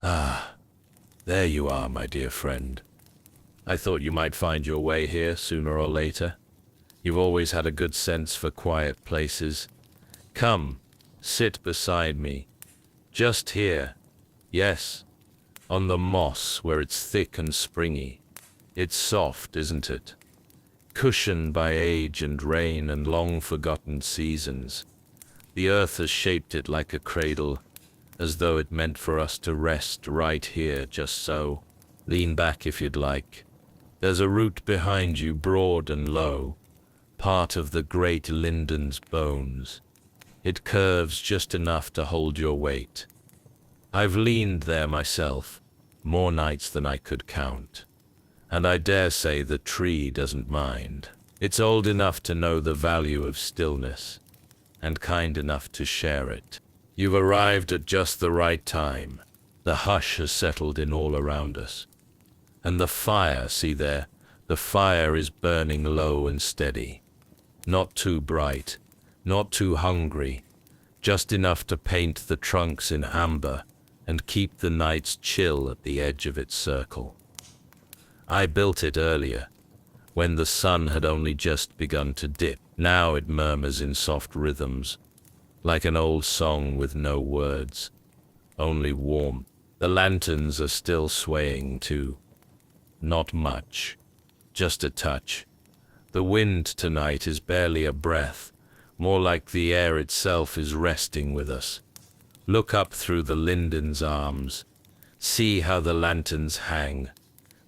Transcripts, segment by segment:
Ah, there you are, my dear friend. I thought you might find your way here sooner or later. You've always had a good sense for quiet places. Come, sit beside me. Just here. Yes, on the moss where it's thick and springy. It's soft, isn't it? Cushioned by age and rain and long-forgotten seasons. The earth has shaped it like a cradle, as though it meant for us to rest right here, just so. Lean back if you'd like. There's a root behind you, broad and low, part of the great Linden's bones. It curves just enough to hold your weight. I've leaned there myself, more nights than I could count. And I dare say the tree doesn't mind. It's old enough to know the value of stillness, and kind enough to share it. You've arrived at just the right time. The hush has settled in all around us. And the fire, see there, the fire is burning low and steady. Not too bright, not too hungry, just enough to paint the trunks in amber and keep the nights chill at the edge of its circle. I built it earlier, when the sun had only just begun to dip. Now it murmurs in soft rhythms, like an old song with no words, only warmth. The lanterns are still swaying too. Not much, just a touch. The wind tonight is barely a breath, more like the air itself is resting with us. Look up through the Linden's arms. See how the lanterns hang,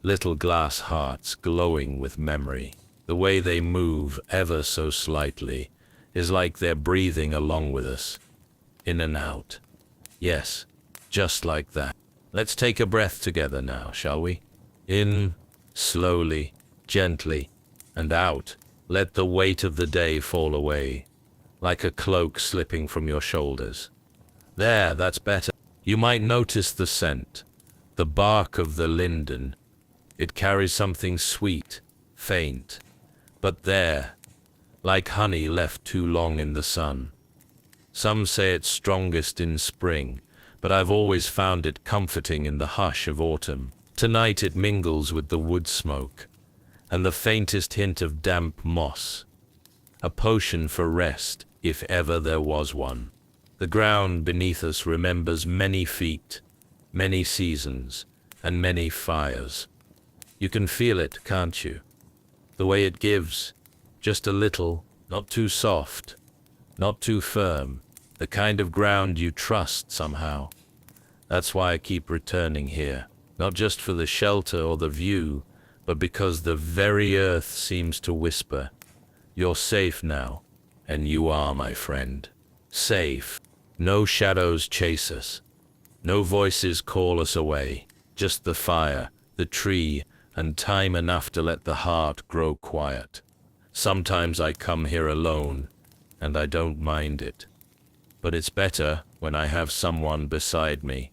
little glass hearts glowing with memory. The way they move ever so slightly is like they're breathing along with us, in and out. Yes, just like that. Let's take a breath together now, shall we? In, slowly, gently, and out. Let the weight of the day fall away, like a cloak slipping from your shoulders. There, that's better. You might notice the scent, the bark of the linden. It carries something sweet, faint, but there, like honey left too long in the sun. Some say it's strongest in spring, but I've always found it comforting in the hush of autumn. Tonight it mingles with the wood smoke, and the faintest hint of damp moss. A potion for rest, if ever there was one. The ground beneath us remembers many feet, many seasons, and many fires. You can feel it, can't you? The way it gives, just a little, not too soft, not too firm, the kind of ground you trust somehow. That's why I keep returning here, not just for the shelter or the view, but because the very earth seems to whisper, "You're safe now, and you are, my friend. Safe. No shadows chase us. No voices call us away. Just the fire, the tree, and time enough to let the heart grow quiet. Sometimes I come here alone, and I don't mind it. But it's better when I have someone beside me.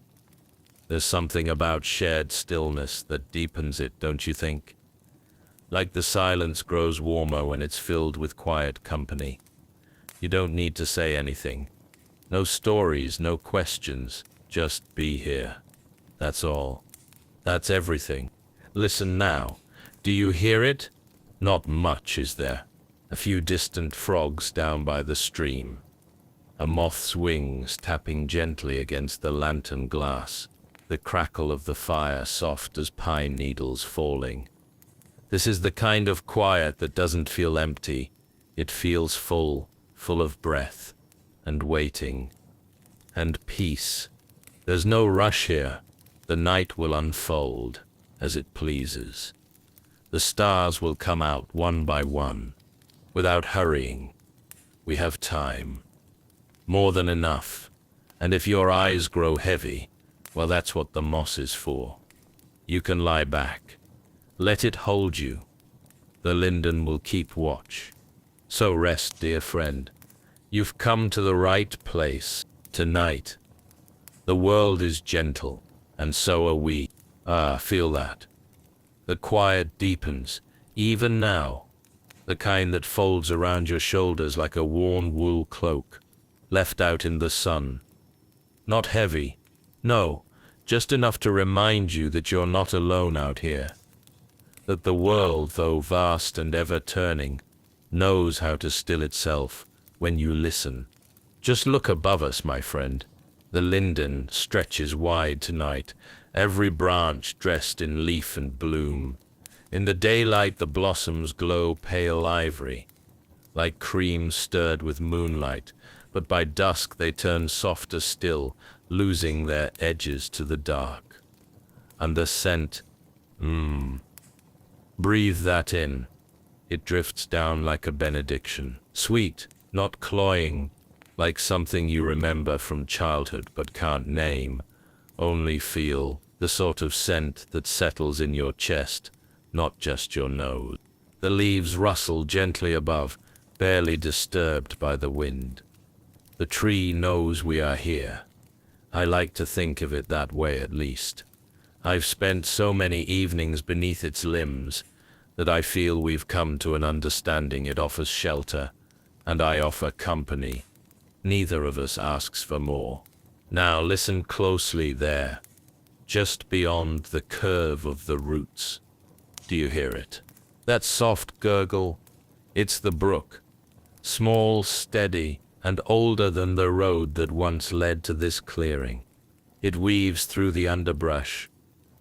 There's something about shared stillness that deepens it, don't you think? Like the silence grows warmer when it's filled with quiet company. You don't need to say anything. No stories, no questions. Just be here. That's all. That's everything. Listen now. Do you hear it? Not much, is there? A few distant frogs down by the stream. A moth's wings tapping gently against the lantern glass. The crackle of the fire soft as pine needles falling. This is the kind of quiet that doesn't feel empty. It feels full, full of breath, and waiting, and peace. There's no rush here. The night will unfold as it pleases. The stars will come out one by one, without hurrying. We have time. More than enough. And if your eyes grow heavy, well, that's what the moss is for. You can lie back. Let it hold you. The linden will keep watch. So rest, dear friend. You've come to the right place tonight. The world is gentle, and so are we. Feel that. The quiet deepens, even now. The kind that folds around your shoulders like a worn wool cloak, left out in the sun. Not heavy, no, just enough to remind you that you're not alone out here, that the world, though vast and ever-turning, knows how to still itself when you listen. Just look above us, my friend. The linden stretches wide tonight, every branch dressed in leaf and bloom. In the daylight the blossoms glow pale ivory, like cream stirred with moonlight, but by dusk they turn softer still, losing their edges to the dark. And the scent, breathe that in. It drifts down like a benediction, sweet, not cloying, like something you remember from childhood but can't name, only feel, the sort of scent that settles in your chest, not just your nose. The leaves rustle gently above, barely disturbed by the wind. The tree knows we are here. I like to think of it that way at least. I've spent so many evenings beneath its limbs that I feel we've come to an understanding. It offers shelter, and I offer company. Neither of us asks for more. Now listen closely there, just beyond the curve of the roots. Do you hear it? That soft gurgle? It's the brook. Small, steady, and older than the road that once led to this clearing. It weaves through the underbrush,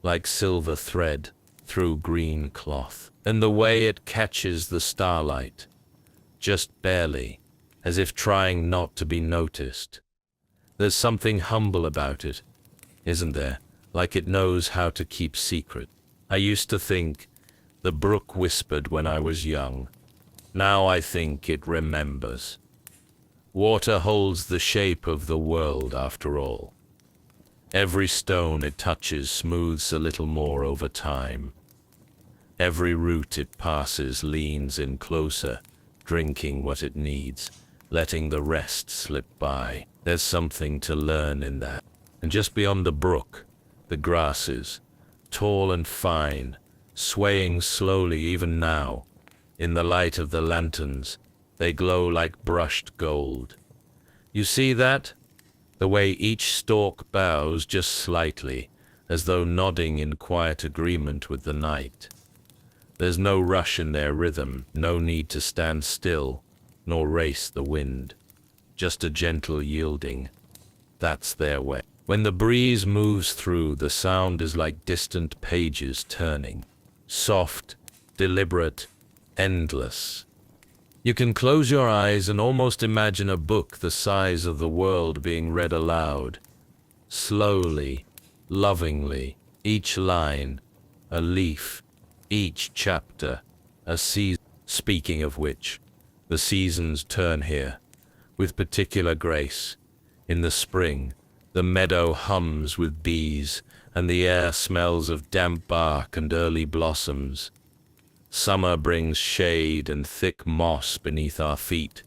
like silver thread through green cloth. And the way it catches the starlight, just barely, as if trying not to be noticed. There's something humble about it, isn't there? Like it knows how to keep secret. I used to think the brook whispered when I was young. Now I think it remembers. Water holds the shape of the world after all. Every stone it touches smooths a little more over time. Every root it passes leans in closer, drinking what it needs, letting the rest slip by. There's something to learn in that. And just beyond the brook, the grasses, tall and fine, swaying slowly even now. In the light of the lanterns, they glow like brushed gold. You see that? The way each stalk bows just slightly, as though nodding in quiet agreement with the night. There's no rush in their rhythm, no need to stand still, nor race the wind. Just a gentle yielding. That's their way. When the breeze moves through, the sound is like distant pages turning. Soft, deliberate, endless. You can close your eyes and almost imagine a book the size of the world being read aloud. Slowly, lovingly, each line, a leaf, each chapter, a season. Speaking of which, the seasons turn here, with particular grace. In the spring, the meadow hums with bees, and the air smells of damp bark and early blossoms. Summer brings shade and thick moss beneath our feet,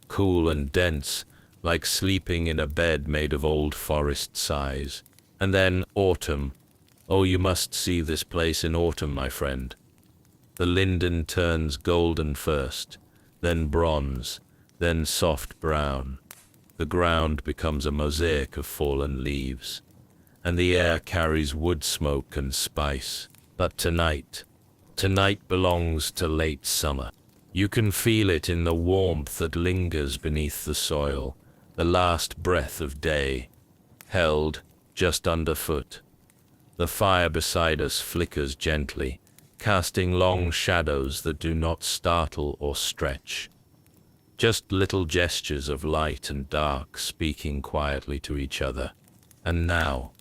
cool and dense, like sleeping in a bed made of old forest sighs. And then autumn. Oh, you must see this place in autumn, my friend. The linden turns golden first, then bronze, then soft brown. The ground becomes a mosaic of fallen leaves, and the air carries wood smoke and spice. But tonight belongs to late summer. You can feel it in the warmth that lingers beneath the soil, the last breath of day, held just underfoot. The fire beside us flickers gently, casting long shadows that do not startle or stretch. Just little gestures of light and dark speaking quietly to each other. And now,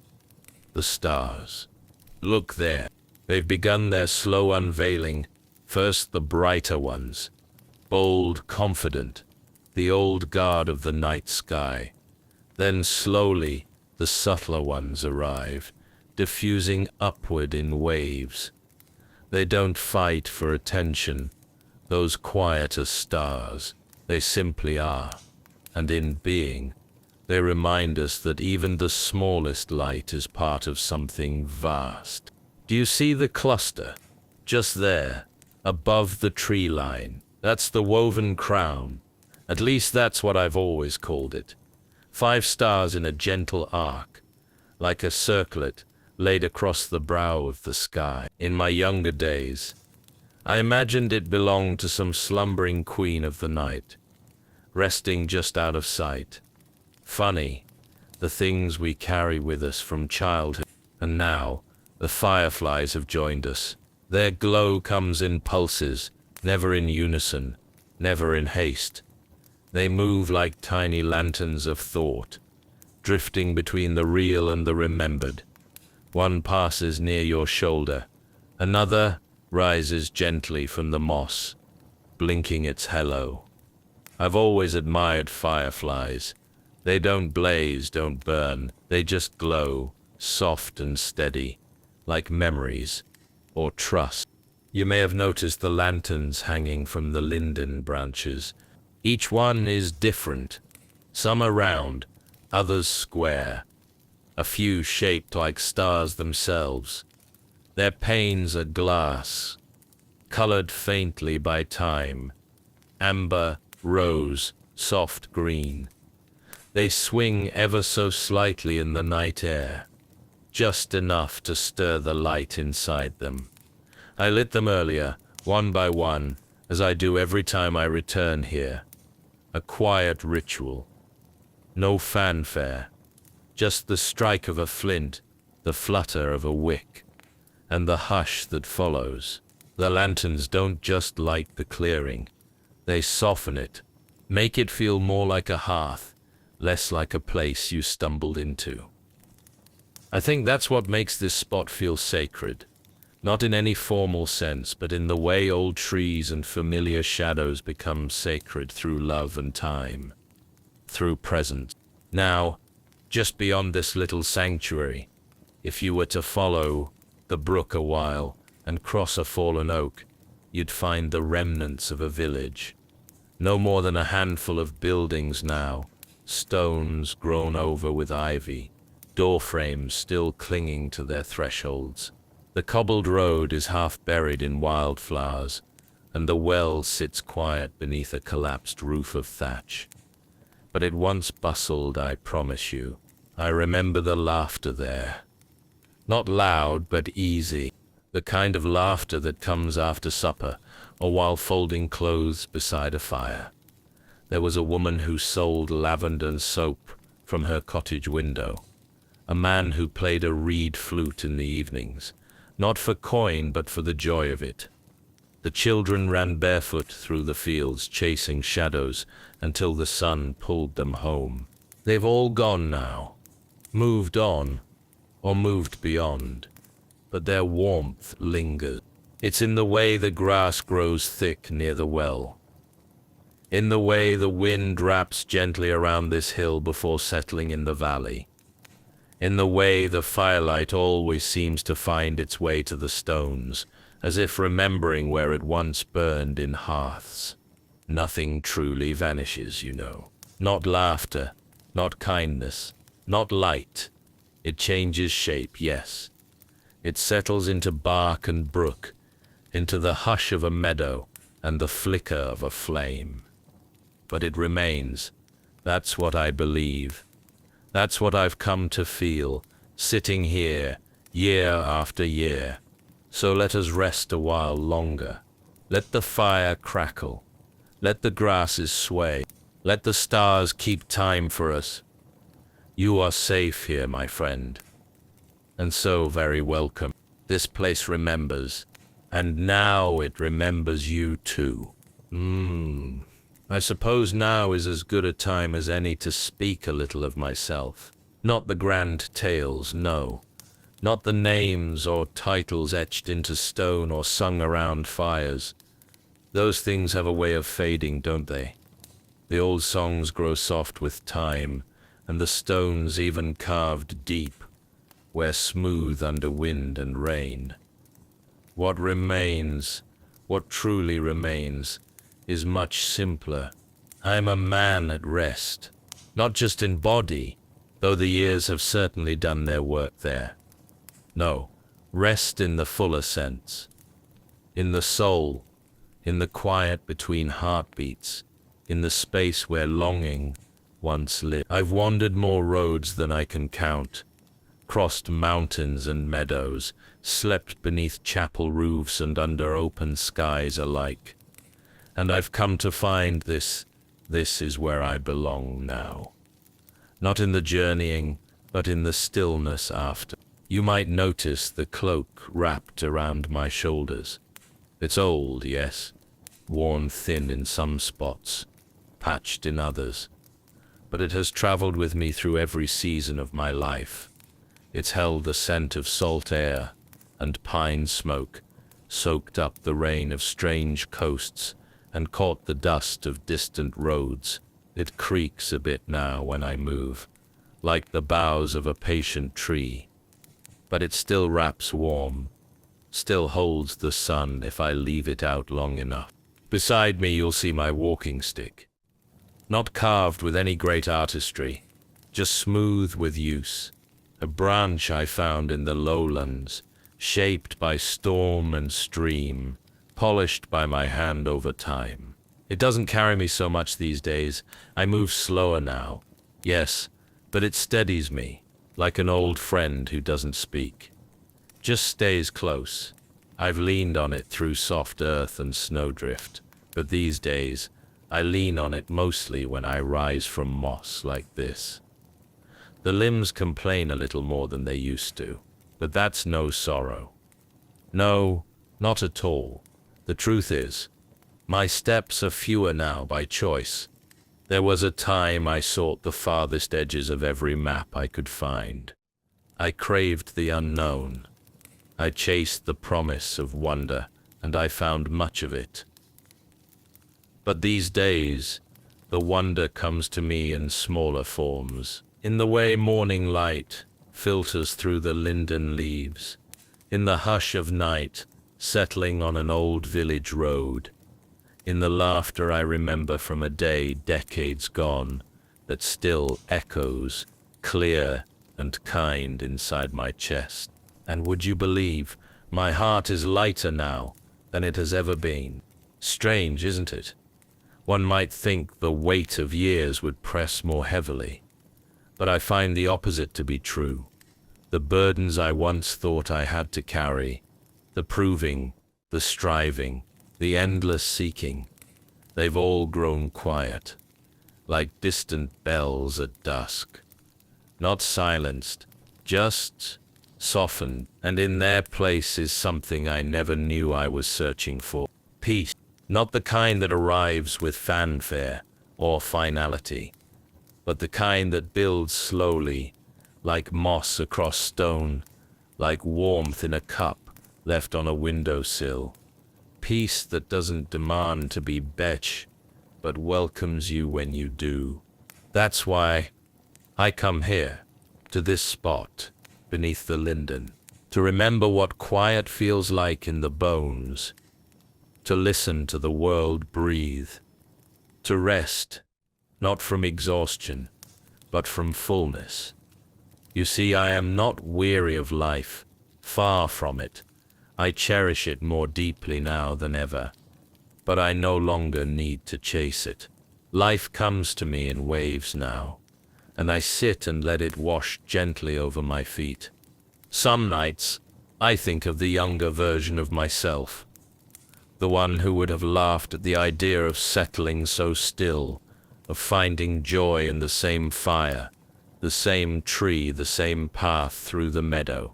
the stars. Look there. They've begun their slow unveiling, first the brighter ones, bold, confident, the old guard of the night sky. Then slowly the subtler ones arrive, diffusing upward in waves. They don't fight for attention, those quieter stars. They simply are, and in being, they remind us that even the smallest light is part of something vast. Do you see the cluster? Just there, above the tree line. That's the woven crown. At least that's what I've always called it. 5 stars in a gentle arc. like a circlet laid across the brow of the sky. In my younger days, I imagined it belonged to some slumbering queen of the night, resting just out of sight. Funny, the things we carry with us from childhood. And now, the fireflies have joined us. Their glow comes in pulses, never in unison, never in haste. They move like tiny lanterns of thought, drifting between the real and the remembered. One passes near your shoulder, another rises gently from the moss, blinking its hello. I've always admired fireflies. They don't blaze, don't burn, they just glow, soft and steady, like memories or trust. You may have noticed the lanterns hanging from the linden branches. Each one is different. Some are round, others square, a few shaped like stars themselves. Their panes are glass, colored faintly by time, amber, rose, soft green. They swing ever so slightly in the night air, just enough to stir the light inside them. I lit them earlier, one by one, as I do every time I return here. A quiet ritual. No fanfare, just the strike of a flint, the flutter of a wick, and the hush that follows. The lanterns don't just light the clearing, they soften it, make it feel more like a hearth, less like a place you stumbled into. I think that's what makes this spot feel sacred, not in any formal sense, but in the way old trees and familiar shadows become sacred through love and time, through presence. Now, just beyond this little sanctuary, if you were to follow the brook a while and cross a fallen oak, you'd find the remnants of a village. No more than a handful of buildings now, stones grown over with ivy, door frames still clinging to their thresholds. The cobbled road is half buried in wildflowers, and the well sits quiet beneath a collapsed roof of thatch. But it once bustled, I promise you. I remember the laughter there. Not loud, but easy. The kind of laughter that comes after supper, or while folding clothes beside a fire. There was a woman who sold lavender soap from her cottage window. A man who played a reed flute in the evenings, not for coin, but for the joy of it. The children ran barefoot through the fields, chasing shadows, until the sun pulled them home. They've all gone now, moved on, or moved beyond, but their warmth lingers. It's in the way the grass grows thick near the well, in the way the wind wraps gently around this hill before settling in the valley, in the way the firelight always seems to find its way to the stones, as if remembering where it once burned in hearths. Nothing truly vanishes, you know. Not laughter, not kindness, not light. It changes shape, yes. It settles into bark and brook, into the hush of a meadow and the flicker of a flame. But it remains. That's what I believe. That's what I've come to feel, sitting here, year after year. So let us rest a while longer. Let the fire crackle. Let the grasses sway. Let the stars keep time for us. You are safe here, my friend, and so very welcome. This place remembers, and now it remembers you too. I suppose now is as good a time as any to speak a little of myself. Not the grand tales, no. Not the names or titles etched into stone or sung around fires. Those things have a way of fading, don't they? The old songs grow soft with time, and the stones even carved deep, wear smooth under wind and rain. What remains, what truly remains, is much simpler. I'm a man at rest, not just in body, though the years have certainly done their work there. No, rest in the fuller sense, in the soul, in the quiet between heartbeats, in the space where longing once lived. I've wandered more roads than I can count, crossed mountains and meadows, slept beneath chapel roofs and under open skies alike. And I've come to find this is where I belong now. Not in the journeying, but in the stillness after. You might notice the cloak wrapped around my shoulders. It's old, yes, worn thin in some spots, patched in others, but it has traveled with me through every season of my life. It's held the scent of salt air and pine smoke, soaked up the rain of strange coasts, and caught the dust of distant roads. It creaks a bit now when I move, like the boughs of a patient tree. But it still wraps warm, still holds the sun if I leave it out long enough. Beside me you'll see my walking stick. Not carved with any great artistry, just smooth with use. A branch I found in the lowlands, shaped by storm and stream, polished by my hand over time. It doesn't carry me so much these days. I move slower now, yes, but it steadies me, like an old friend who doesn't speak. Just stays close. I've leaned on it through soft earth and snowdrift, but these days I lean on it mostly when I rise from moss like this. The limbs complain a little more than they used to, but that's no sorrow. No, not at all. The truth is, my steps are fewer now by choice. There was a time I sought the farthest edges of every map I could find. I craved the unknown. I chased the promise of wonder, and I found much of it. But these days, the wonder comes to me in smaller forms, in the way morning light filters through the linden leaves, in the hush of night settling on an old village road, in the laughter I remember from a day decades gone that still echoes, clear and kind inside my chest. And would you believe, my heart is lighter now than it has ever been. Strange, isn't it? One might think the weight of years would press more heavily, but I find the opposite to be true. The burdens I once thought I had to carry, the proving, the striving, the endless seeking, they've all grown quiet, like distant bells at dusk. Not silenced, just softened, and in their place is something I never knew I was searching for. Peace, not the kind that arrives with fanfare or finality, but the kind that builds slowly, like moss across stone, like warmth in a cup left on a windowsill. Peace that doesn't demand to be betch, but welcomes you when you do. That's why I come here, to this spot, beneath the linden, to remember what quiet feels like in the bones, to listen to the world breathe, to rest, not from exhaustion, but from fullness. You see, I am not weary of life, far from it. I cherish it more deeply now than ever, but I no longer need to chase it. Life comes to me in waves now, and I sit and let it wash gently over my feet. Some nights, I think of the younger version of myself, the one who would have laughed at the idea of settling so still, of finding joy in the same fire, the same tree, the same path through the meadow.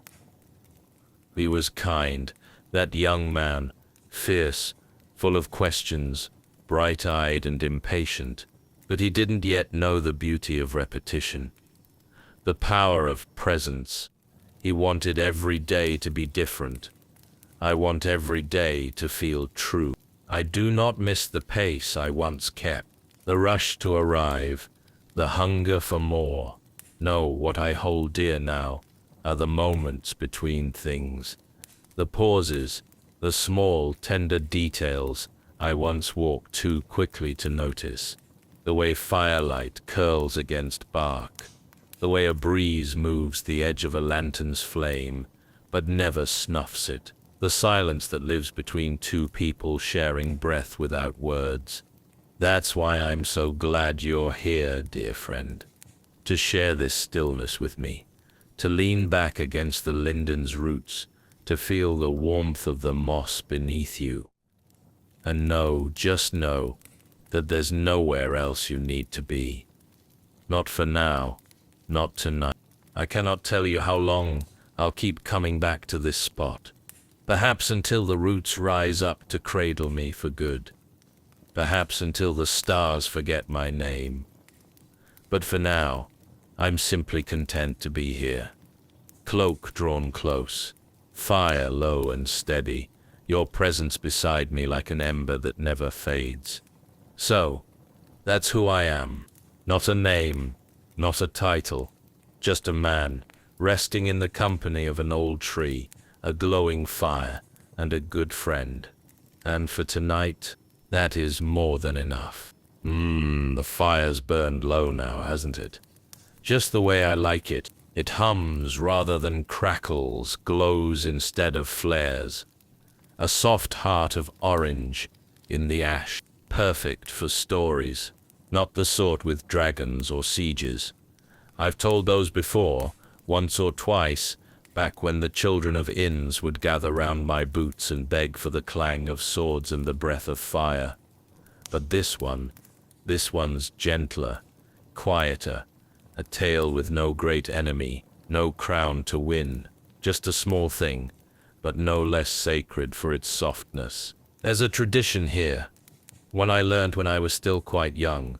He was kind, that young man, fierce, full of questions, bright-eyed and impatient, but he didn't yet know the beauty of repetition, the power of presence. He wanted every day to be different. I want every day to feel true. I do not miss the pace I once kept, the rush to arrive, the hunger for more. No, what I hold dear now are the moments between things, the pauses, the small, tender details I once walked too quickly to notice, the way firelight curls against bark, the way a breeze moves the edge of a lantern's flame, but never snuffs it, the silence that lives between two people sharing breath without words. That's why I'm so glad you're here, dear friend, to share this stillness with me, to lean back against the linden's roots, to feel the warmth of the moss beneath you. And know, just know, that there's nowhere else you need to be. Not for now, not tonight. I cannot tell you how long I'll keep coming back to this spot. Perhaps until the roots rise up to cradle me for good. Perhaps until the stars forget my name. But for now, I'm simply content to be here. Cloak drawn close, fire low and steady, your presence beside me like an ember that never fades. So, that's who I am. Not a name, not a title, just a man, resting in the company of an old tree, a glowing fire, and a good friend. And for tonight, that is more than enough. The fire's burned low now, hasn't it? Just the way I like it. It hums rather than crackles, glows instead of flares. A soft heart of orange in the ash, perfect for stories, not the sort with dragons or sieges. I've told those before, once or twice, back when the children of inns would gather round my boots and beg for the clang of swords and the breath of fire. But this one's gentler, quieter, a tale with no great enemy, no crown to win, just a small thing, but no less sacred for its softness. There's a tradition here, one I learned when I was still quite young,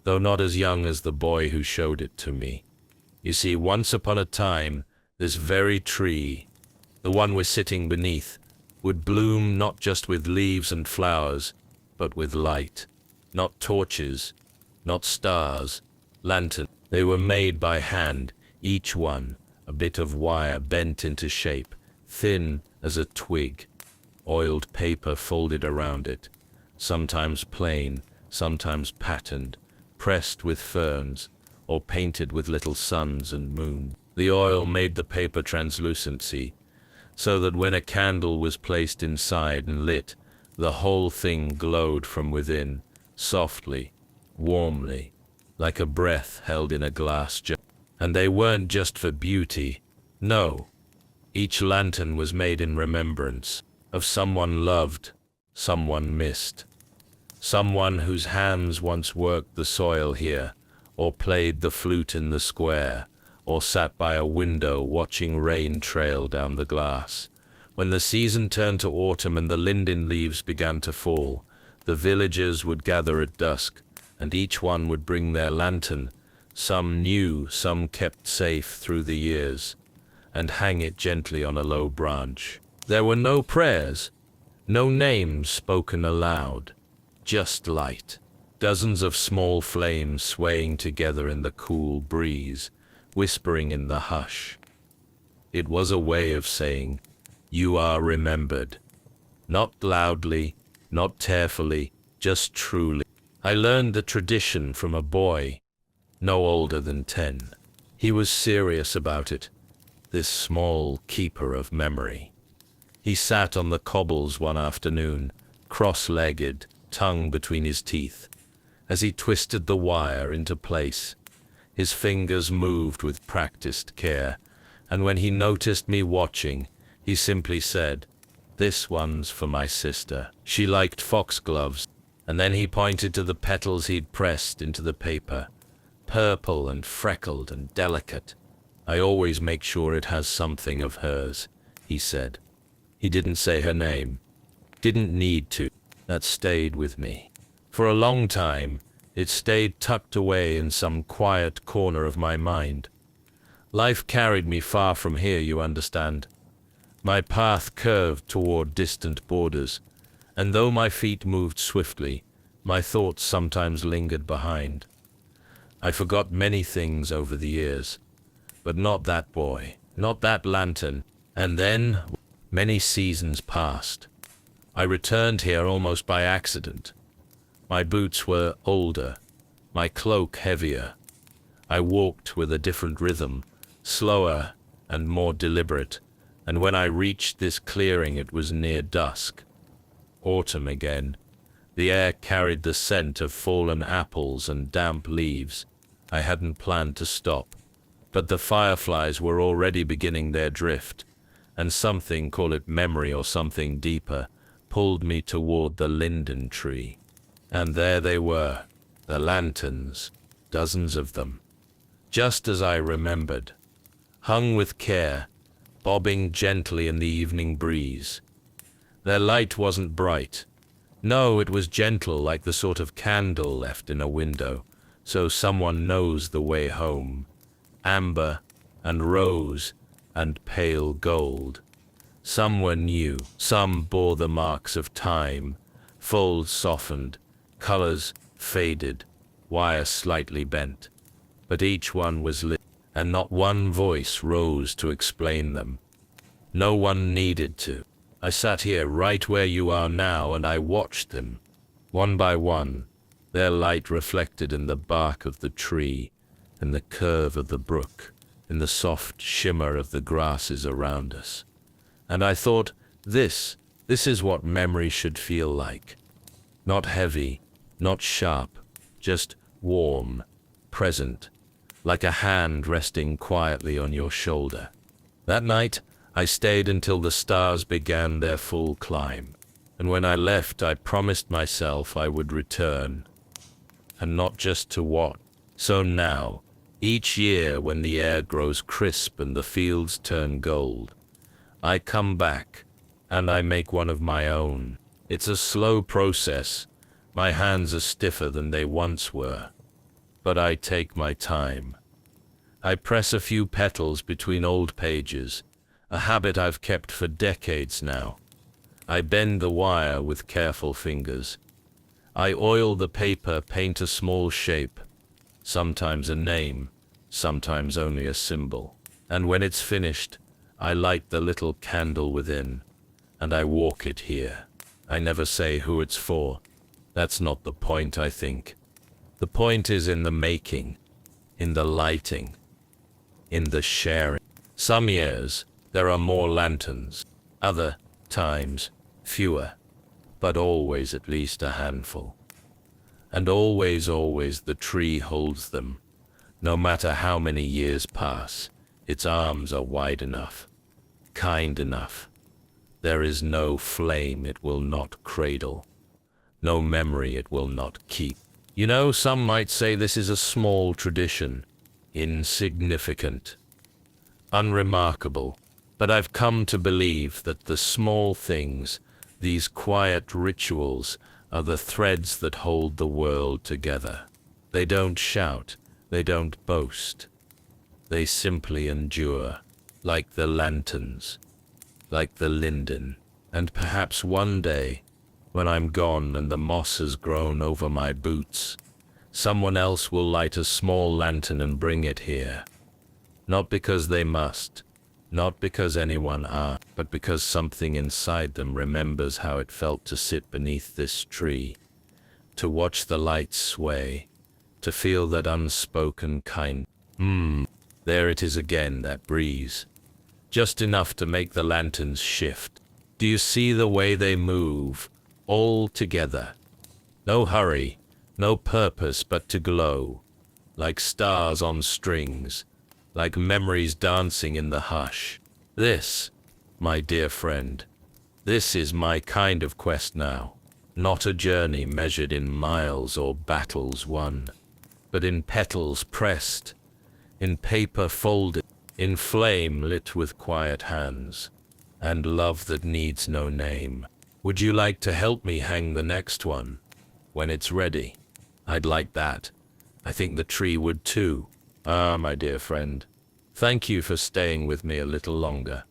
though not as young as the boy who showed it to me. You see, once upon a time, this very tree, the one we're sitting beneath, would bloom not just with leaves and flowers, but with light. Not torches, not stars, lanterns. They were made by hand, each one a bit of wire bent into shape, thin as a twig, oiled paper folded around it, sometimes plain, sometimes patterned, pressed with ferns, or painted with little suns and moons. The oil made the paper translucency, so that when a candle was placed inside and lit, the whole thing glowed from within, softly, warmly, like a breath held in a glass jar. And they weren't just for beauty. No, each lantern was made in remembrance of someone loved, someone missed, someone whose hands once worked the soil here, or played the flute in the square, or sat by a window watching rain trail down the glass. When the season turned to autumn and the linden leaves began to fall, the villagers would gather at dusk, and each one would bring their lantern, some new, some kept safe through the years, and hang it gently on a low branch. There were no prayers, no names spoken aloud, just light. Dozens of small flames swaying together in the cool breeze, whispering in the hush. It was a way of saying, "You are remembered." Not loudly, not tearfully, just truly. I learned the tradition from a boy, no older than 10. He was serious about it, this small keeper of memory. He sat on the cobbles one afternoon, cross-legged, tongue between his teeth, as he twisted the wire into place. His fingers moved with practiced care, and when he noticed me watching, he simply said, "This one's for my sister. She liked foxgloves." And then he pointed to the petals he'd pressed into the paper, purple and freckled and delicate. "I always make sure it has something of hers," he said. He didn't say her name. Didn't need to. That stayed with me. For a long time, it stayed tucked away in some quiet corner of my mind. Life carried me far from here, you understand. My path curved toward distant borders, and though my feet moved swiftly, my thoughts sometimes lingered behind. I forgot many things over the years, but not that boy, not that lantern. And then, many seasons passed. I returned here almost by accident. My boots were older, my cloak heavier. I walked with a different rhythm, slower and more deliberate, and when I reached this clearing it was near dusk. Autumn again. The air carried the scent of fallen apples and damp leaves. I hadn't planned to stop, But the fireflies were already beginning their drift, and something, call it memory or something deeper, pulled me toward the linden tree. And there they were, the lanterns, dozens of them, just as I remembered, hung with care, bobbing gently in the evening breeze. Their light wasn't bright. No, it was gentle, like the sort of candle left in a window, so someone knows the way home. Amber and rose and pale gold. Some were new, some bore the marks of time, folds softened, colors faded, wire slightly bent. But each one was lit, and not one voice rose to explain them. No one needed to. I sat here right where you are now, and I watched them, one by one, their light reflected in the bark of the tree, in the curve of the brook, in the soft shimmer of the grasses around us. And I thought, this is what memory should feel like. Not heavy, not sharp, just warm, present, like a hand resting quietly on your shoulder. That night, I stayed until the stars began their full climb, and when I left, I promised myself I would return, and not just to watch. So now, each year when the air grows crisp and the fields turn gold, I come back, and I make one of my own. It's a slow process. My hands are stiffer than they once were, but I take my time. I press a few petals between old pages, a habit I've kept for decades now. I bend the wire with careful fingers. I oil the paper, paint a small shape, sometimes a name, sometimes only a symbol. And when it's finished, I light the little candle within, and I walk it here. I never say who it's for. That's not the point, I think. The point is in the making, in the lighting, in the sharing. Some years, there are more lanterns. Other times, fewer, but always at least a handful. And always the tree holds them. No matter how many years pass, its arms are wide enough, kind enough. There is no flame it will not cradle, no memory it will not keep. You know, some might say this is a small tradition, insignificant, unremarkable, but I've come to believe that the small things, these quiet rituals, are the threads that hold the world together. They don't shout, they don't boast. They simply endure, like the lanterns, like the linden. And perhaps one day, when I'm gone and the moss has grown over my boots, someone else will light a small lantern and bring it here. Not because they must, not because anyone asked, but because something inside them remembers how it felt to sit beneath this tree, to watch the light sway, to feel that unspoken kind. There it is again, that breeze. Just enough to make the lanterns shift. Do you see the way they move, all together? No hurry, no purpose but to glow, like stars on strings, like memories dancing in the hush. This, my dear friend, this is my kind of quest now. Not a journey measured in miles or battles won, but in petals pressed, in paper folded, in flame lit with quiet hands, and love that needs no name. Would you like to help me hang the next one, when it's ready? I'd like that. I think the tree would too. Ah, my dear friend, thank you for staying with me a little longer.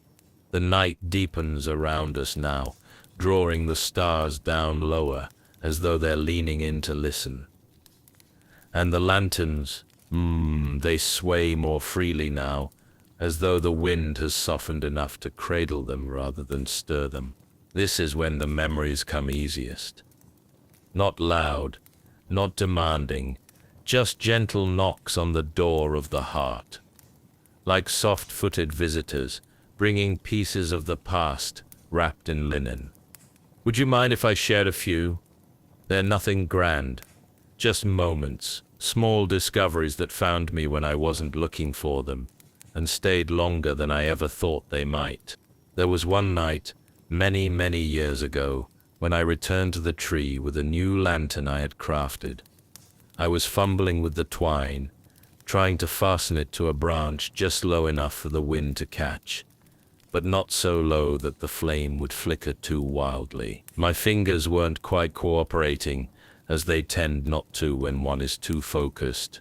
The night deepens around us now, drawing the stars down lower, as though they're leaning in to listen. And the lanterns, they sway more freely now, as though the wind has softened enough to cradle them rather than stir them. This is when the memories come easiest. Not loud, not demanding, just gentle knocks on the door of the heart, like soft-footed visitors, bringing pieces of the past wrapped in linen. Would you mind if I shared a few? They're nothing grand, just moments, small discoveries that found me when I wasn't looking for them. and stayed longer than I ever thought they might. There was one night, many, many years ago, when I returned to the tree with a new lantern I had crafted. I was fumbling with the twine, trying to fasten it to a branch just low enough for the wind to catch, but not so low that the flame would flicker too wildly. My fingers weren't quite cooperating, as they tend not to when one is too focused.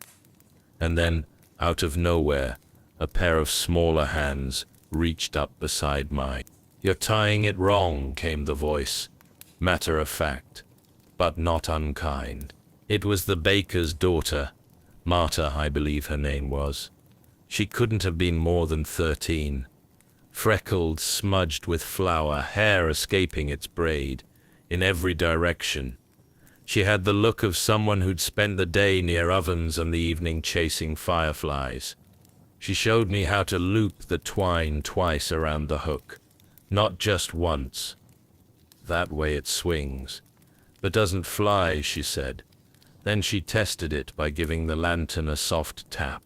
And then, out of nowhere, a pair of smaller hands reached up beside mine. "You're tying it wrong," came the voice, matter of fact, but not unkind. It was the baker's daughter, Marta, I believe her name was. She couldn't have been more than 13. Freckled, smudged with flour, hair escaping its braid, in every direction. She had the look of someone who'd spent the day near ovens and the evening chasing fireflies. She showed me how to loop the twine twice around the hook, not just once. "That way it swings, but doesn't fly," she said. Then she tested it by giving the lantern a soft tap.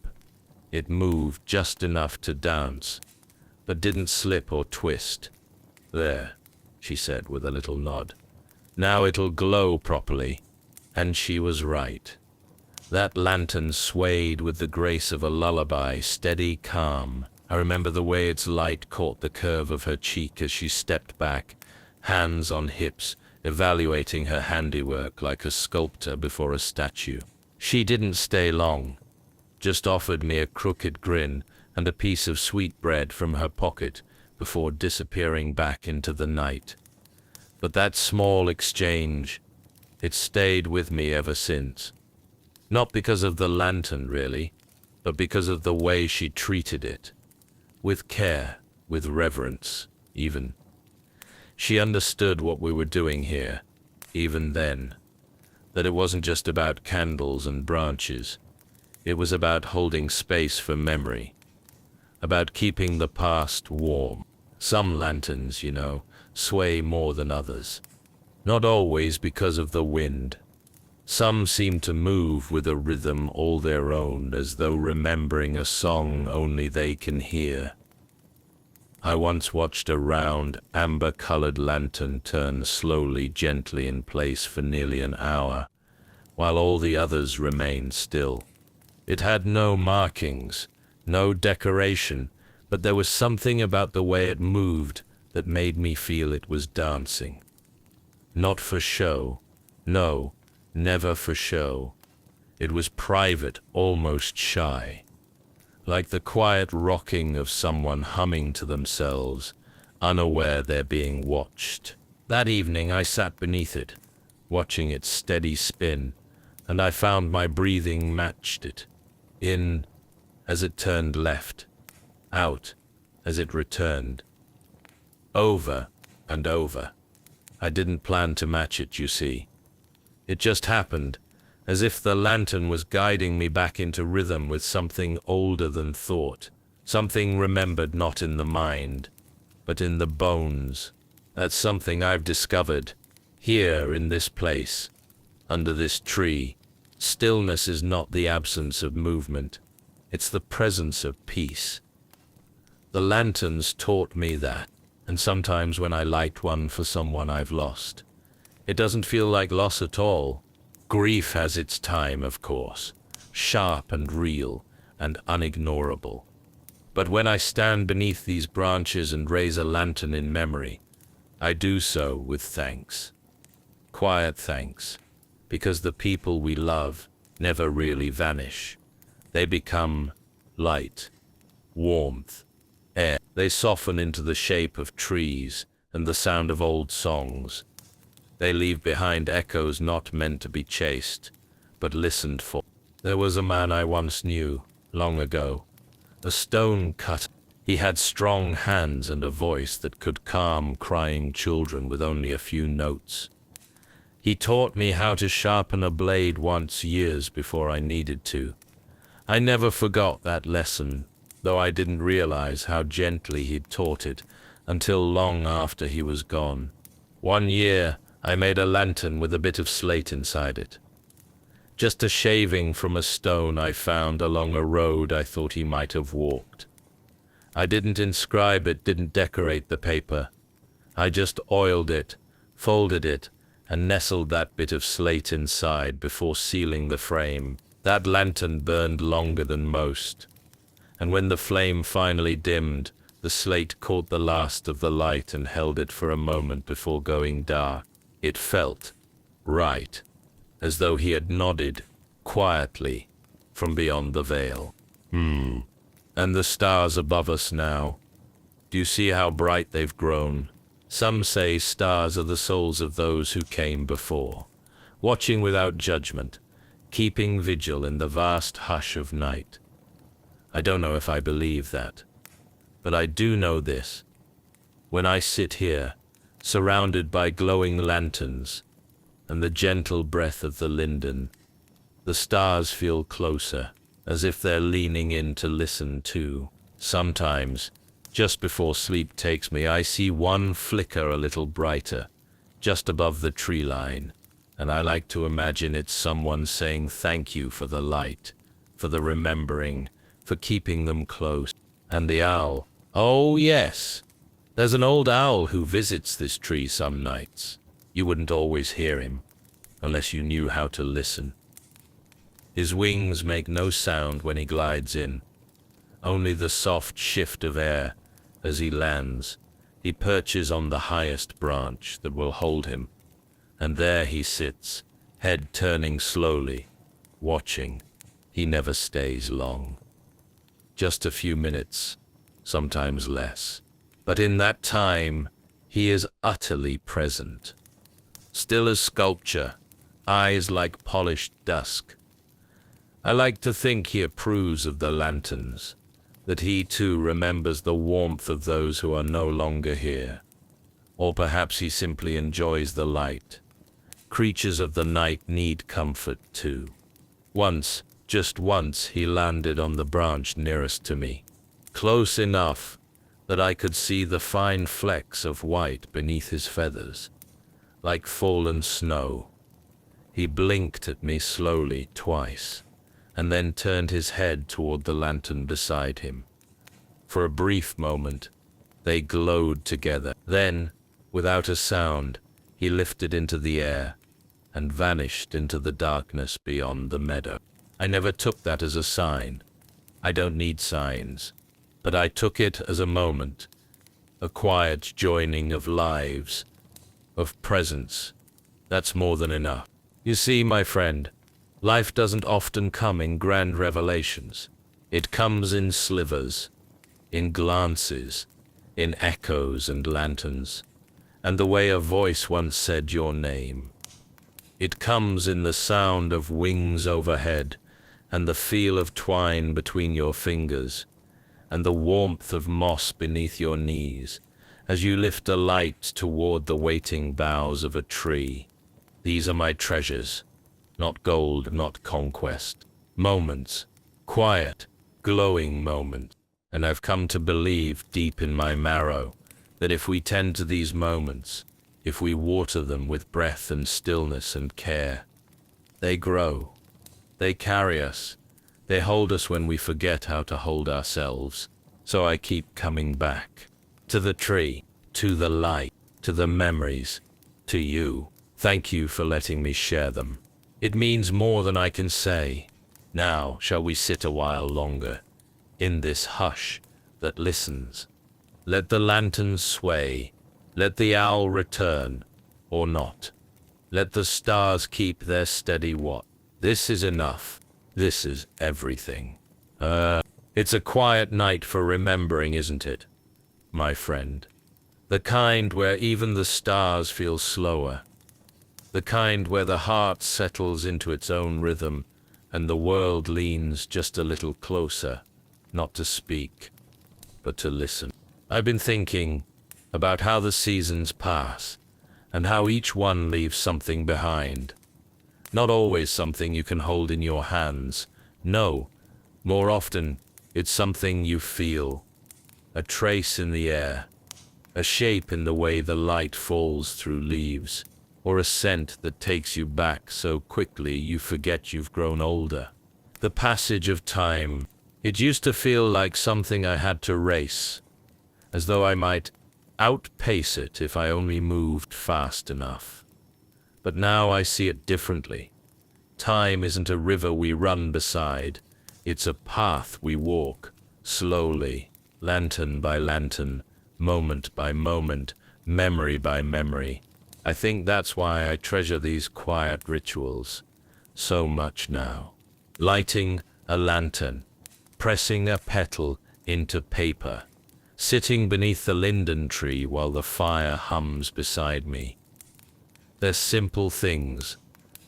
It moved just enough to dance, but didn't slip or twist. "There," she said with a little nod. "Now it'll glow properly." And she was right. That lantern swayed with the grace of a lullaby, steady, calm. I remember the way its light caught the curve of her cheek as she stepped back, hands on hips, evaluating her handiwork like a sculptor before a statue. She didn't stay long, just offered me a crooked grin and a piece of sweetbread from her pocket before disappearing back into the night. But that small exchange, it stayed with me ever since. Not because of the lantern, really, but because of the way she treated it. With care, with reverence, even. She understood what we were doing here, even then. That it wasn't just about candles and branches. It was about holding space for memory. About keeping the past warm. Some lanterns, you know, sway more than others. Not always because of the wind. Some seem to move with a rhythm all their own, as though remembering a song only they can hear. I once watched a round, amber-colored lantern turn slowly, gently in place for nearly an hour, while all the others remained still. It had no markings, no decoration, but there was something about the way it moved that made me feel it was dancing. Not for show. No, never for show. It was private, almost shy. Like the quiet rocking of someone humming to themselves, unaware they're being watched. That evening I sat beneath it, watching its steady spin, and I found my breathing matched it. In, as it turned left. Out, as it returned. Over and over. I didn't plan to match it, you see. It just happened, as if the lantern was guiding me back into rhythm with something older than thought, something remembered not in the mind, but in the bones. That's something I've discovered, here in this place, under this tree. Stillness is not the absence of movement, it's the presence of peace. The lanterns taught me that, and sometimes when I light one for someone I've lost, it doesn't feel like loss at all. Grief has its time, of course, sharp and real and unignorable. But when I stand beneath these branches and raise a lantern in memory, I do so with thanks. Quiet thanks, because the people we love never really vanish. They become light, warmth, air. They soften into the shape of trees and the sound of old songs. They leave behind echoes not meant to be chased, but listened for. There was a man I once knew, long ago, a stone cutter. He had strong hands and a voice that could calm crying children with only a few notes. He taught me how to sharpen a blade once, years before I needed to. I never forgot that lesson, though I didn't realize how gently he'd taught it until long after he was gone. One year, I made a lantern with a bit of slate inside it. Just a shaving from a stone I found along a road I thought he might have walked. I didn't inscribe it, didn't decorate the paper. I just oiled it, folded it, and nestled that bit of slate inside before sealing the frame. That lantern burned longer than most, and when the flame finally dimmed, the slate caught the last of the light and held it for a moment before going dark. It felt right, as though he had nodded quietly from beyond the veil. And the stars above us now. Do you see how bright they've grown? Some say stars are the souls of those who came before, watching without judgment, keeping vigil in the vast hush of night. I don't know if I believe that, but I do know this. When I sit here, surrounded by glowing lanterns and the gentle breath of the linden, the stars feel closer, as if they're leaning in to listen too. Sometimes, just before sleep takes me, I see one flicker a little brighter, just above the tree line, and I like to imagine it's someone saying thank you for the light, for the remembering, for keeping them close. And the owl. Oh yes, there's an old owl who visits this tree some nights. You wouldn't always hear him, unless you knew how to listen. His wings make no sound when he glides in, only the soft shift of air as he lands. He perches on the highest branch that will hold him, and there he sits, head turning slowly, watching. He never stays long. Just a few minutes, sometimes less. But in that time, he is utterly present. Still as sculpture, eyes like polished dusk. I like to think he approves of the lanterns, that he too remembers the warmth of those who are no longer here. Or perhaps he simply enjoys the light. Creatures of the night need comfort too. Once, just once, he landed on the branch nearest to me, close enough that I could see the fine flecks of white beneath his feathers, like fallen snow. He blinked at me slowly twice, and then turned his head toward the lantern beside him. For a brief moment, they glowed together. Then, without a sound, he lifted into the air and vanished into the darkness beyond the meadow. I never took that as a sign. I don't need signs, but I took it as a moment, a quiet joining of lives, of presence. That's more than enough. You see, my friend, life doesn't often come in grand revelations. It comes in slivers, in glances, in echoes and lanterns, and the way a voice once said your name. It comes in the sound of wings overhead, and the feel of twine between your fingers, and the warmth of moss beneath your knees, as you lift a light toward the waiting boughs of a tree. These are my treasures, not gold, not conquest. Moments, quiet, glowing moments. And I've come to believe deep in my marrow that if we tend to these moments, if we water them with breath and stillness and care, they grow. They carry us. They hold us when we forget how to hold ourselves. So I keep coming back. To the tree, to the light, to the memories, to you. Thank you for letting me share them. It means more than I can say. Now, shall we sit a while longer, in this hush that listens? Let the lanterns sway. Let the owl return, or not. Let the stars keep their steady watch. This is enough. This is everything. It's a quiet night for remembering, isn't it, my friend? The kind where even the stars feel slower. The kind where the heart settles into its own rhythm and the world leans just a little closer, not to speak, but to listen. I've been thinking about how the seasons pass and how each one leaves something behind. Not always something you can hold in your hands. No, more often it's something you feel. A trace in the air, a shape in the way the light falls through leaves, or a scent that takes you back so quickly you forget you've grown older. The passage of time, It used to feel like something I had to race, as though I might outpace it if I only moved fast enough. But now I see it differently. Time isn't a river we run beside. It's a path we walk, slowly, lantern by lantern, moment by moment, memory by memory. I think that's why I treasure these quiet rituals so much now. Lighting a lantern, pressing a petal into paper, sitting beneath the linden tree while the fire hums beside me. They're simple things,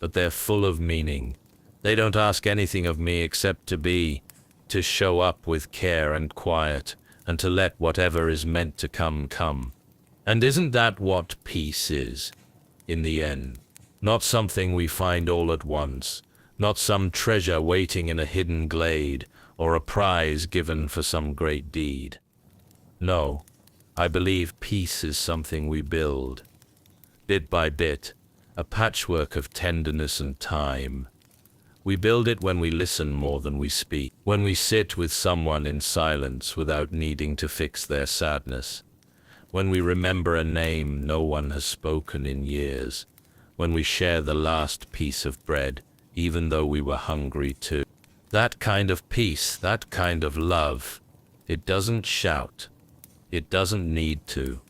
but they're full of meaning. They don't ask anything of me except to show up with care and quiet, and to let whatever is meant to come, come. And isn't that what peace is, in the end? Not something we find all at once, not some treasure waiting in a hidden glade, or a prize given for some great deed. No, I believe peace is something we build, bit by bit, a patchwork of tenderness and time. We build it when we listen more than we speak, when we sit with someone in silence without needing to fix their sadness, when we remember a name no one has spoken in years, when we share the last piece of bread, even though we were hungry too. That kind of peace, that kind of love, it doesn't shout. It doesn't need to.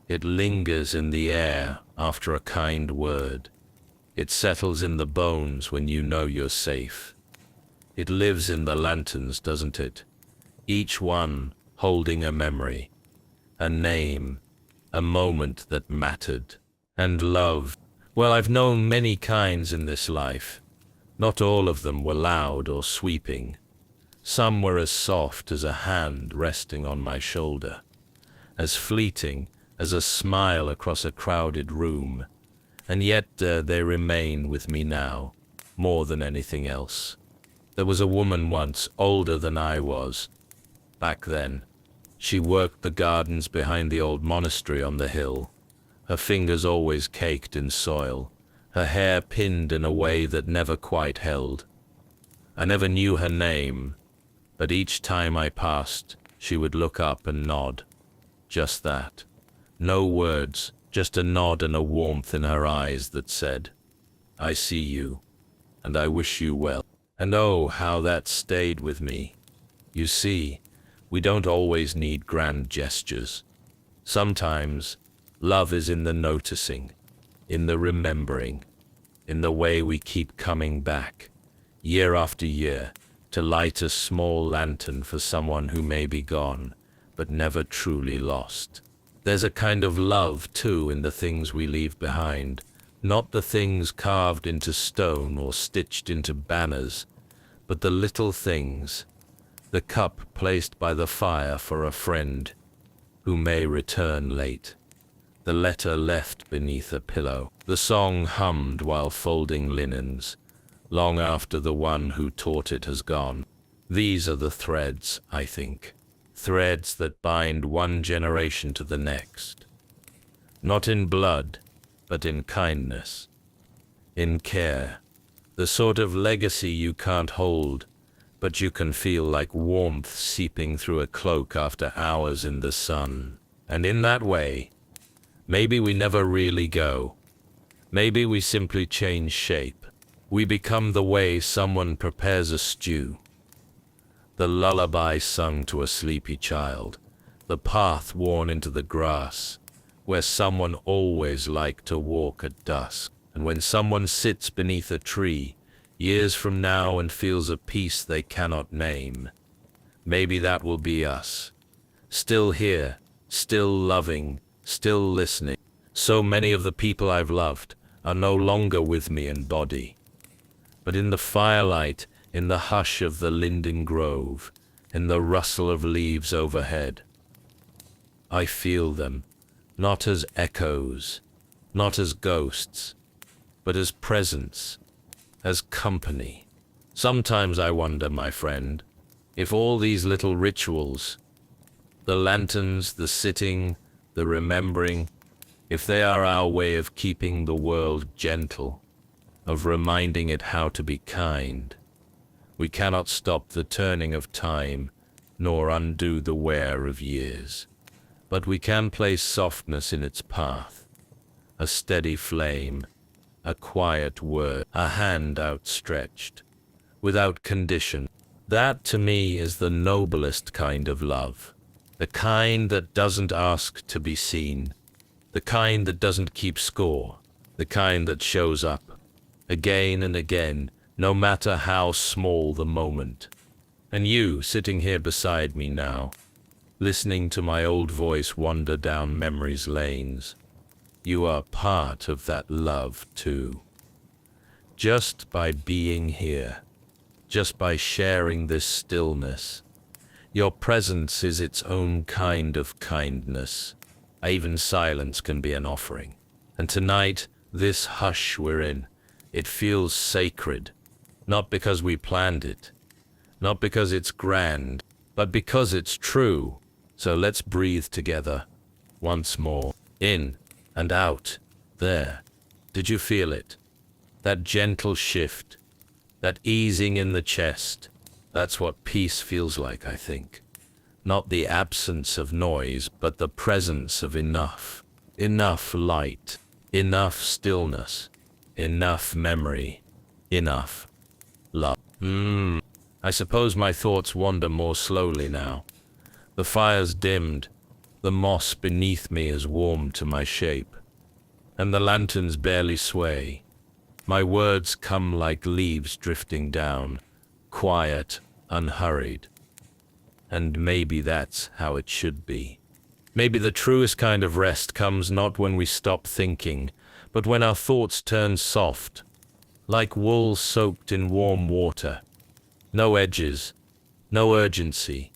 It lingers in the air after a kind word. It settles in the bones when you know you're safe. It lives in the lanterns, doesn't it? Each one holding a memory, a name, a moment that mattered. And love, well, I've known many kinds in this life. Not all of them were loud or sweeping. Some were as soft as a hand resting on my shoulder, as fleeting as a smile across a crowded room, and yet they remain with me now, more than anything else. There was a woman once, older than I was, back then. She worked the gardens behind the old monastery on the hill, her fingers always caked in soil, her hair pinned in a way that never quite held. I never knew her name, but each time I passed, she would look up and nod. Just that. No words, just a nod and a warmth in her eyes that said, "I see you, and I wish you well." And oh, how that stayed with me. You see, we don't always need grand gestures. Sometimes, love is in the noticing, in the remembering, in the way we keep coming back, year after year, to light a small lantern for someone who may be gone, but never truly lost. There's a kind of love, too, in the things we leave behind, not the things carved into stone or stitched into banners, but the little things, the cup placed by the fire for a friend who may return late, the letter left beneath a pillow, the song hummed while folding linens, long after the one who taught it has gone. These are the threads, I think. Threads that bind one generation to the next. Not in blood, but in kindness, in care. The sort of legacy you can't hold, but you can feel like warmth seeping through a cloak after hours in the sun. And in that way, maybe we never really go. Maybe we simply change shape. We become the way someone prepares a stew, the lullaby sung to a sleepy child, the path worn into the grass, where someone always liked to walk at dusk. And when someone sits beneath a tree, years from now, and feels a peace they cannot name, maybe that will be us. Still here, still loving, still listening. So many of the people I've loved are no longer with me in body, but in the firelight, in the hush of the linden grove, in the rustle of leaves overhead. I feel them, not as echoes, not as ghosts, but as presence, as company. Sometimes I wonder, my friend, if all these little rituals, the lanterns, the sitting, the remembering, if they are our way of keeping the world gentle, of reminding it how to be kind. We cannot stop the turning of time, nor undo the wear of years. But we can place softness in its path, a steady flame, a quiet word, a hand outstretched, without condition. That, to me, is the noblest kind of love. The kind that doesn't ask to be seen. The kind that doesn't keep score. The kind that shows up, again and again, no matter how small the moment. And you, sitting here beside me now, listening to my old voice wander down memory's lanes, you are part of that love too. Just by being here, just by sharing this stillness, your presence is its own kind of kindness. Even silence can be an offering. And tonight, this hush we're in, it feels sacred, not because we planned it, not because it's grand, but because it's true. So let's breathe together once more, in and out. There. Did you feel it? That gentle shift, that easing in the chest. That's what peace feels like, I think. Not the absence of noise, but the presence of enough. Enough light, enough stillness, enough memory, enough love. I suppose my thoughts wander more slowly now. The fire's dimmed, the moss beneath me is warm to my shape, and the lanterns barely sway. My words come like leaves drifting down, quiet, unhurried. And maybe that's how it should be. Maybe the truest kind of rest comes not when we stop thinking, but when our thoughts turn soft, like wool soaked in warm water. No edges, no urgency,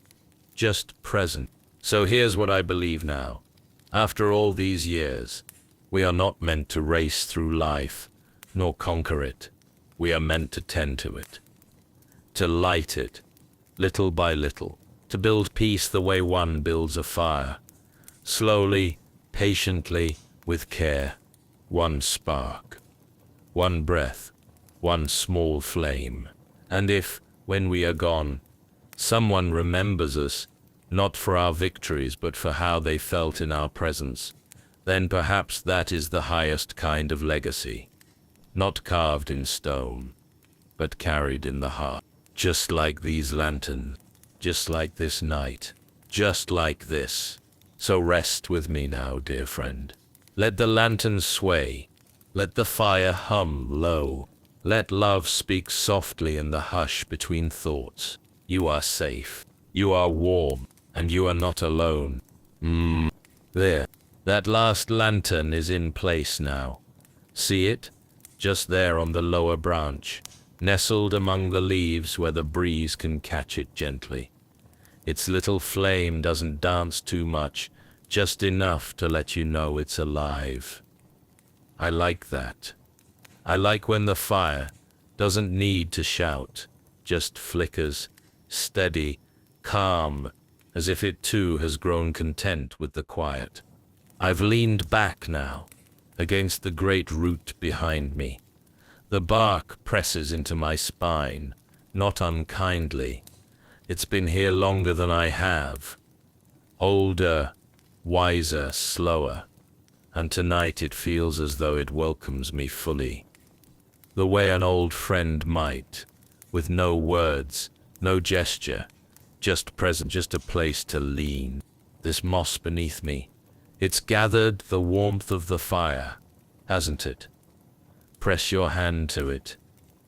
just present. So here's what I believe now. After all these years, we are not meant to race through life, nor conquer it. We are meant to tend to it, to light it, little by little, to build peace the way one builds a fire, slowly, patiently, with care. One spark, one breath, one small flame. And if, when we are gone, someone remembers us, not for our victories, but for how they felt in our presence, then perhaps that is the highest kind of legacy. Not carved in stone, but carried in the heart. Just like these lanterns, just like this night, just like this. So rest with me now, dear friend. Let the lanterns sway, let the fire hum low, let love speak softly in the hush between thoughts. You are safe, you are warm, and you are not alone. There, that last lantern is in place now. See it? Just there on the lower branch, nestled among the leaves where the breeze can catch it gently. Its little flame doesn't dance too much, just enough to let you know it's alive. I like that. I like when the fire doesn't need to shout, just flickers, steady, calm, as if it too has grown content with the quiet. I've leaned back now, against the great root behind me. The bark presses into my spine, not unkindly. It's been here longer than I have. Older, wiser, slower. And tonight it feels as though it welcomes me fully. The way an old friend might, with no words, no gesture, just present, just a place to lean. This moss beneath me, it's gathered the warmth of the fire, hasn't it? Press your hand to it.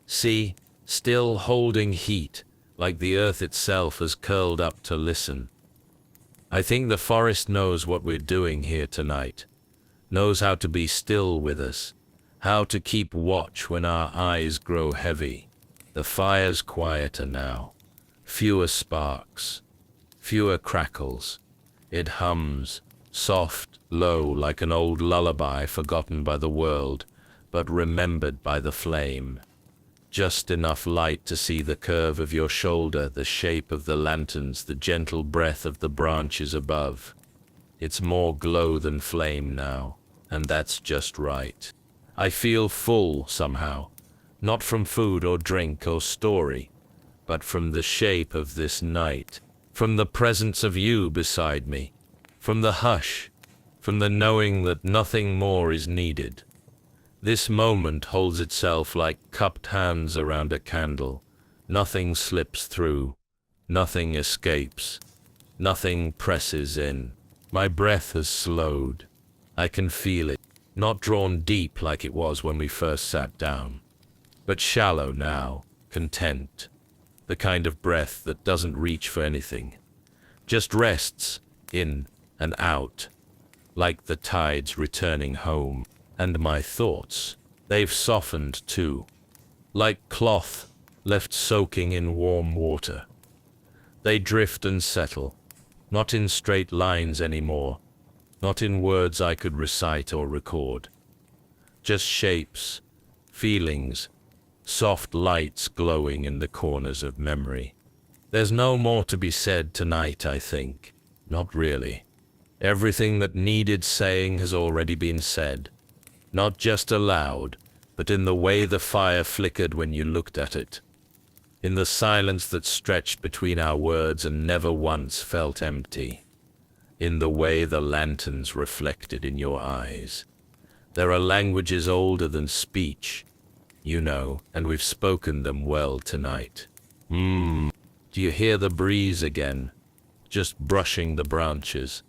See, still holding heat, like the earth itself has curled up to listen. I think the forest knows what we're doing here tonight, knows how to be still with us, how to keep watch when our eyes grow heavy. The fire's quieter now, fewer sparks, fewer crackles. It hums, soft, low, like an old lullaby forgotten by the world, but remembered by the flame. Just enough light to see the curve of your shoulder, the shape of the lanterns, the gentle breath of the branches above. It's more glow than flame now, and that's just right. I feel full somehow, not from food or drink or story, but from the shape of this night, from the presence of you beside me, from the hush, from the knowing that nothing more is needed. This moment holds itself like cupped hands around a candle. Nothing slips through, nothing escapes, nothing presses in. My breath has slowed. I can feel it, not drawn deep like it was when we first sat down, but shallow now, content, the kind of breath that doesn't reach for anything, just rests in and out, like the tides returning home. And my thoughts, they've softened too, like cloth left soaking in warm water. They drift and settle, not in straight lines anymore, not in words I could recite or record, just shapes, feelings, soft lights glowing in the corners of memory. There's no more to be said tonight, I think. Not really. Everything that needed saying has already been said. Not just aloud, but in the way the fire flickered when you looked at it. In the silence that stretched between our words and never once felt empty. In the way the lanterns reflected in your eyes. There are languages older than speech, you know, and we've spoken them well tonight. Do you hear the breeze again? Just brushing the branches.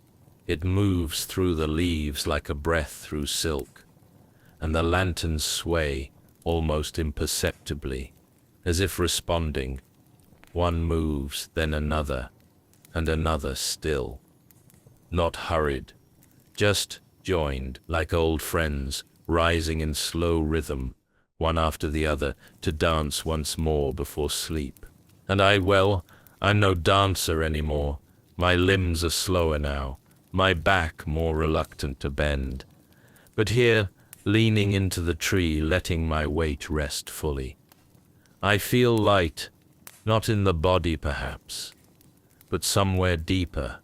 It moves through the leaves like a breath through silk. And the lanterns sway, almost imperceptibly, as if responding. One moves, then another, and another still. Not hurried, just joined, like old friends, rising in slow rhythm, one after the other, to dance once more before sleep. And I'm no dancer anymore. My limbs are slower now, my back more reluctant to bend. But here, leaning into the tree, letting my weight rest fully, I feel light, not in the body perhaps, but somewhere deeper,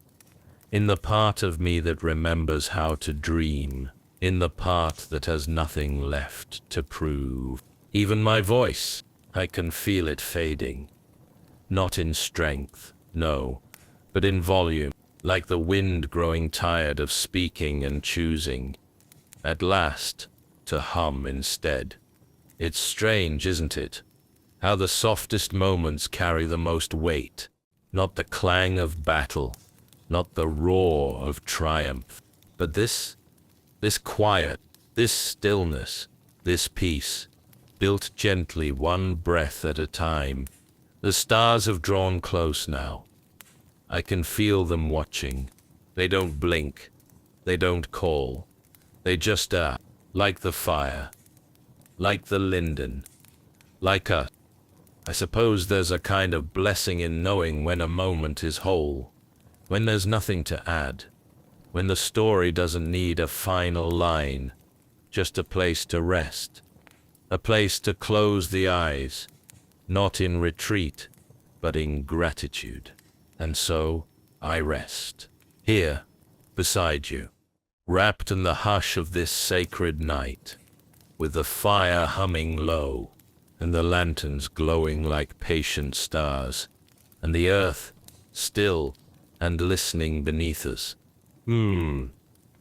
in the part of me that remembers how to dream, in the part that has nothing left to prove. Even my voice, I can feel it fading, not in strength, no, but in volume, like the wind growing tired of speaking and choosing, at last, to hum instead. It's strange, isn't it? How the softest moments carry the most weight. Not the clang of battle, not the roar of triumph, but this quiet, this stillness, this peace, built gently one breath at a time. The stars have drawn close now. I can feel them watching. They don't blink. They don't call. They just are, like the fire, like the linden, like us. I suppose there's a kind of blessing in knowing when a moment is whole, when there's nothing to add, when the story doesn't need a final line, just a place to rest, a place to close the eyes, not in retreat, but in gratitude. And so I rest, here, beside you, wrapped in the hush of this sacred night, with the fire humming low, and the lanterns glowing like patient stars, and the earth still and listening beneath us.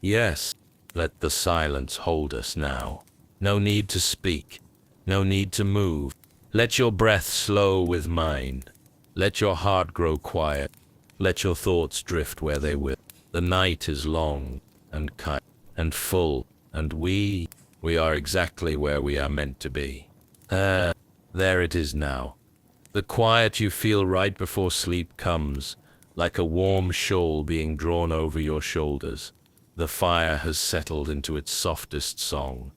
Yes, let the silence hold us now. No need to speak, no need to move. Let your breath slow with mine. Let your heart grow quiet. Let your thoughts drift where they will. The night is long and kind and full, and we are exactly where we are meant to be. There it is now. The quiet you feel right before sleep comes, like a warm shawl being drawn over your shoulders. The fire has settled into its softest song,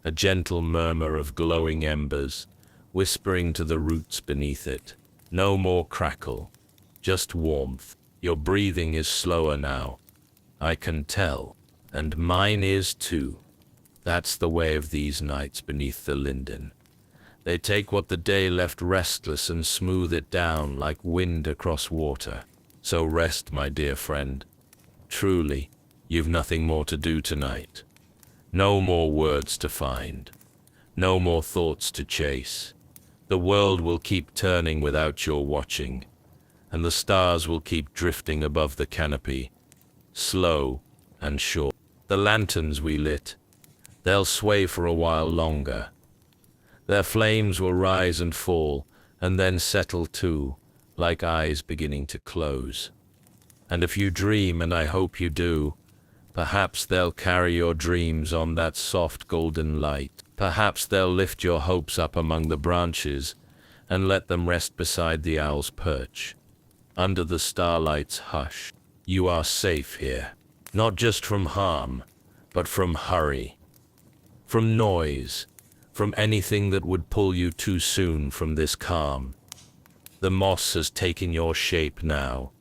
a gentle murmur of glowing embers, whispering to the roots beneath it. No more crackle, just warmth. Your breathing is slower now, I can tell, and mine is too. That's the way of these nights beneath the linden. They take what the day left restless and smooth it down like wind across water. So rest, my dear friend. Truly, you've nothing more to do tonight. No more words to find. No more thoughts to chase. The world will keep turning without your watching, and the stars will keep drifting above the canopy, slow and sure. The lanterns we lit, they'll sway for a while longer. Their flames will rise and fall, and then settle too, like eyes beginning to close. And if you dream, and I hope you do, perhaps they'll carry your dreams on that soft golden light. Perhaps they'll lift your hopes up among the branches and let them rest beside the owl's perch. Under the starlight's hush, you are safe here, not just from harm, but from hurry, from noise, from anything that would pull you too soon from this calm. The moss has taken your shape now.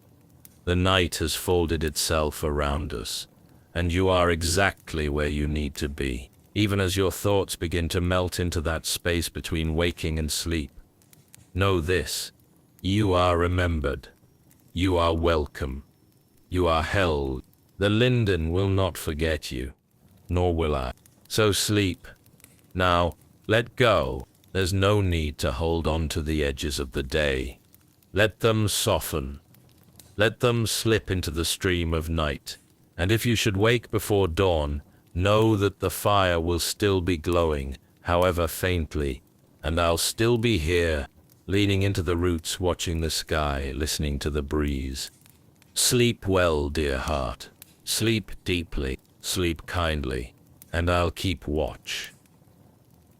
The night has folded itself around us, and you are exactly where you need to be, even as your thoughts begin to melt into that space between waking and sleep. Know this: you are remembered. You are welcome. You are held. The Linden will not forget you, nor will I. So sleep. Now, let go. There's no need to hold on to the edges of the day. Let them soften. Let them slip into the stream of night. And if you should wake before dawn, know that the fire will still be glowing, however faintly, and I'll still be here, leaning into the roots, watching the sky, listening to the breeze. Sleep well, dear heart. Sleep deeply, sleep kindly, and I'll keep watch.